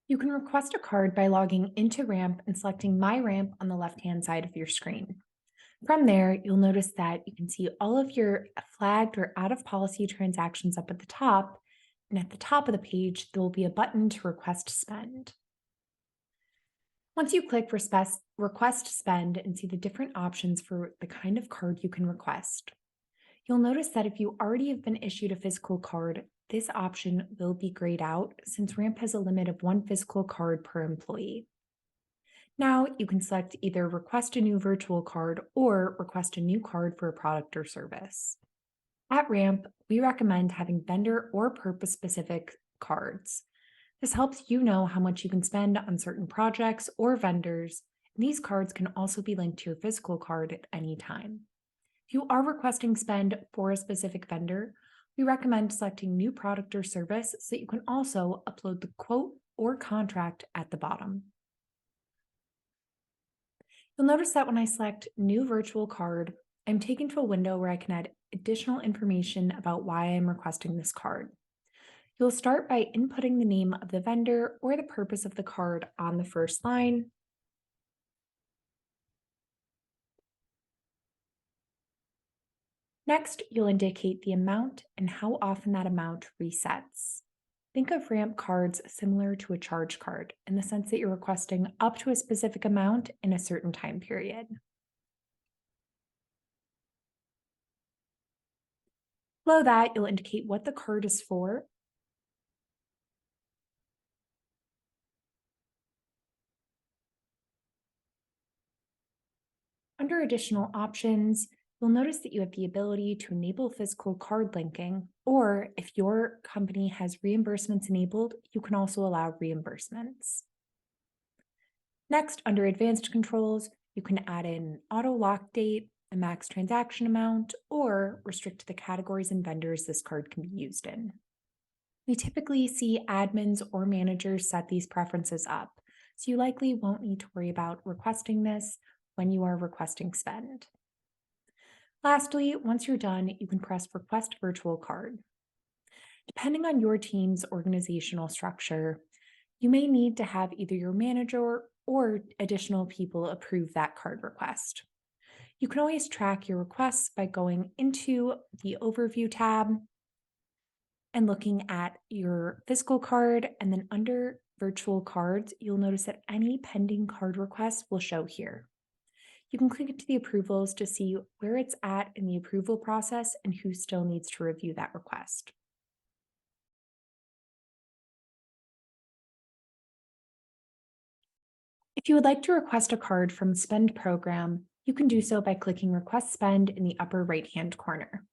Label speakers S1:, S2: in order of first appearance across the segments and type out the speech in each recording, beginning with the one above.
S1: You can request a card by logging into Ramp and selecting My Ramp on the left-hand side of your screen. From there, you'll notice that you can see all of your flagged or out-of-policy transactions up at the top, and at the top of the page, there will be a button to request spend. Once you click Request Spend and see the different options for the kind of card you can request, you'll notice that if you already have been issued a physical card, this option will be grayed out since Ramp has a limit of 1 physical card per employee. Now you can select either request a new virtual card or request a new card for a product or service. At Ramp, we recommend having vendor or purpose-specific cards. This helps you know how much you can spend on certain projects or vendors, and these cards can also be linked to your physical card at any time. If you are requesting spend for a specific vendor, we recommend selecting new product or service so that you can also upload the quote or contract at the bottom. You'll notice that when I select New Virtual Card, I'm taken to a window where I can add additional information about why I'm requesting this card. You'll start by inputting the name of the vendor or the purpose of the card on the first line. Next, you'll indicate the amount and how often that amount resets. Think of Ramp cards similar to a charge card in the sense that you're requesting up to a specific amount in a certain time period. Below that, you'll indicate what the card is for. Under additional options, you'll notice that you have the ability to enable physical card linking, or if your company has reimbursements enabled, you can also allow reimbursements. Next, under advanced controls, you can add in auto lock date, a max transaction amount, or restrict the categories and vendors this card can be used in. We typically see admins or managers set these preferences up, so you likely won't need to worry about requesting this when you are requesting spend. Lastly, once you're done, you can press Request Virtual Card. Depending on your team's organizational structure, you may need to have either your manager or additional people approve that card request. You can always track your requests by going into the Overview tab and looking at your physical card, and then under Virtual Cards, you'll notice that any pending card requests will show here. You can click into the approvals to see where it's at in the approval process and who still needs to review that request. If you would like to request a card from Spend Program, you can do so by clicking Request Spend in the upper right-hand corner.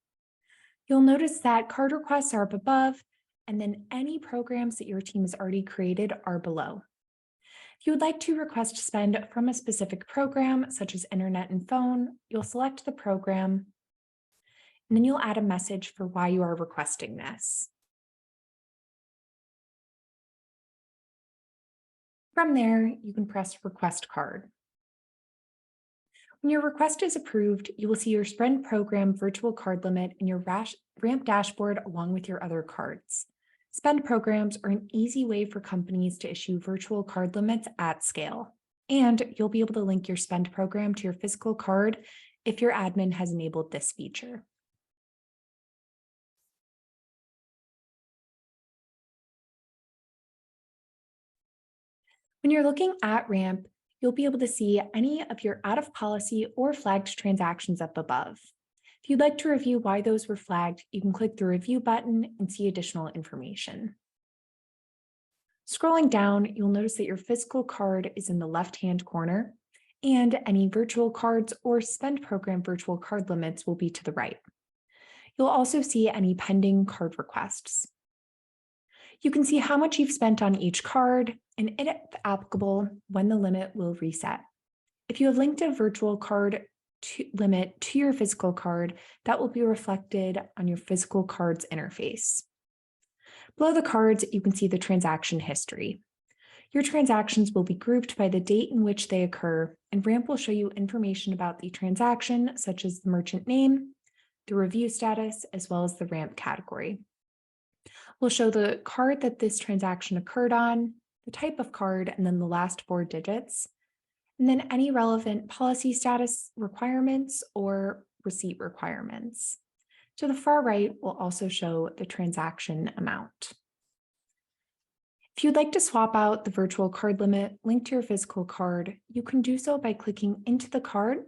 S1: You'll notice that card requests are up above, and then any programs that your team has already created are below. If you would like to request spend from a specific program, such as internet and phone, you'll select the program, and then you'll add a message for why you are requesting this. From there, you can press Request Card. When your request is approved, you will see your Spend Program virtual card limit in your Ramp dashboard along with your other cards. Spend programs are an easy way for companies to issue virtual card limits at scale, and you'll be able to link your spend program to your physical card if your admin has enabled this feature. When you're looking at Ramp, you'll be able to see any of your out of policy or flagged transactions up above. If you'd like to review why those were flagged, you can click the review button and see additional information. Scrolling down, you'll notice that your physical card is in the left-hand corner, and any virtual cards or spend program virtual card limits will be to the right. You'll also see any pending card requests. You can see how much you've spent on each card, and if applicable, when the limit will reset. If you have linked a virtual card limit to your physical card, that will be reflected on your physical card's interface. Below the cards, you can see the transaction history. Your transactions will be grouped by the date in which they occur, and Ramp will show you information about the transaction, such as the merchant name, the review status, as well as the Ramp category. We'll show the card that this transaction occurred on, the type of card, and then the last four digits, and then any relevant policy status requirements or receipt requirements. To the far right will also show the transaction amount. If you'd like to swap out the virtual card limit linked to your physical card, you can do so by clicking into the card.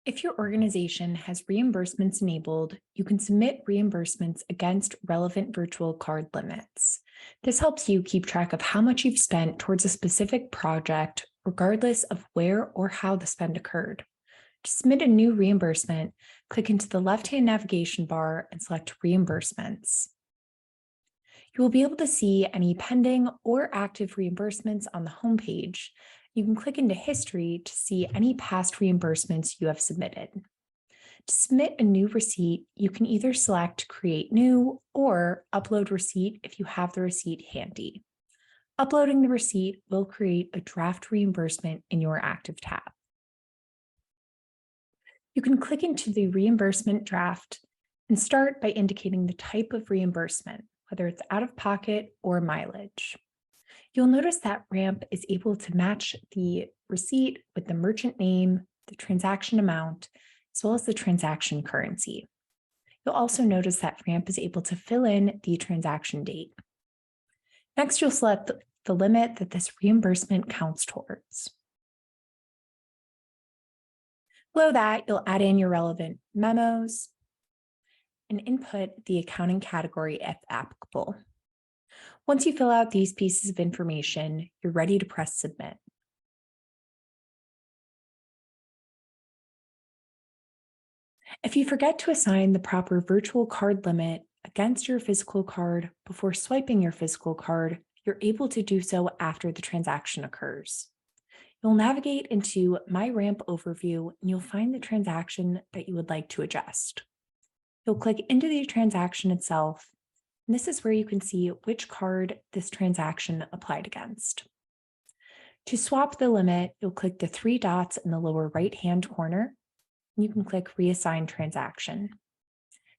S1: If your organization has reimbursements enabled, you can submit reimbursements against relevant virtual card limits. This helps you keep track of how much you've spent towards a specific project, regardless of where or how the spend occurred. To submit a new reimbursement, click into the left-hand navigation bar and select Reimbursements. You will be able to see any pending or active reimbursements on the homepage. You can click into History to see any past reimbursements you have submitted. To submit a new receipt, you can either select Create New or Upload Receipt if you have the receipt handy. Uploading the receipt will create a draft reimbursement in your active tab. You can click into the reimbursement draft and start by indicating the type of reimbursement, whether it's out of pocket or mileage. You'll notice that Ramp is able to match the receipt with the merchant name, the transaction amount, as well as the transaction currency. You'll also notice that Ramp is able to fill in the transaction date. Next, you'll select the limit that this reimbursement counts towards. Below that, you'll add in your relevant memos and input the accounting category if applicable. Once you fill out these pieces of information, you're ready to press Submit. If you forget to assign the proper virtual card limit against your physical card before swiping your physical card, you're able to do so after the transaction occurs. You'll navigate into My Ramp Overview and you'll find the transaction that you would like to adjust. You'll click into the transaction itself, and this is where you can see which card this transaction applied against. To swap the limit, you'll click the three dots in the lower right-hand corner, and you can click Reassign Transaction.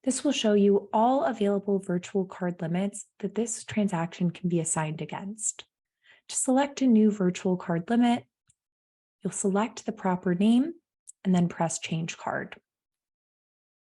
S1: This will show you all available virtual card limits that this transaction can be assigned against. To select a new virtual card limit, you'll select the proper name and then press Change Card.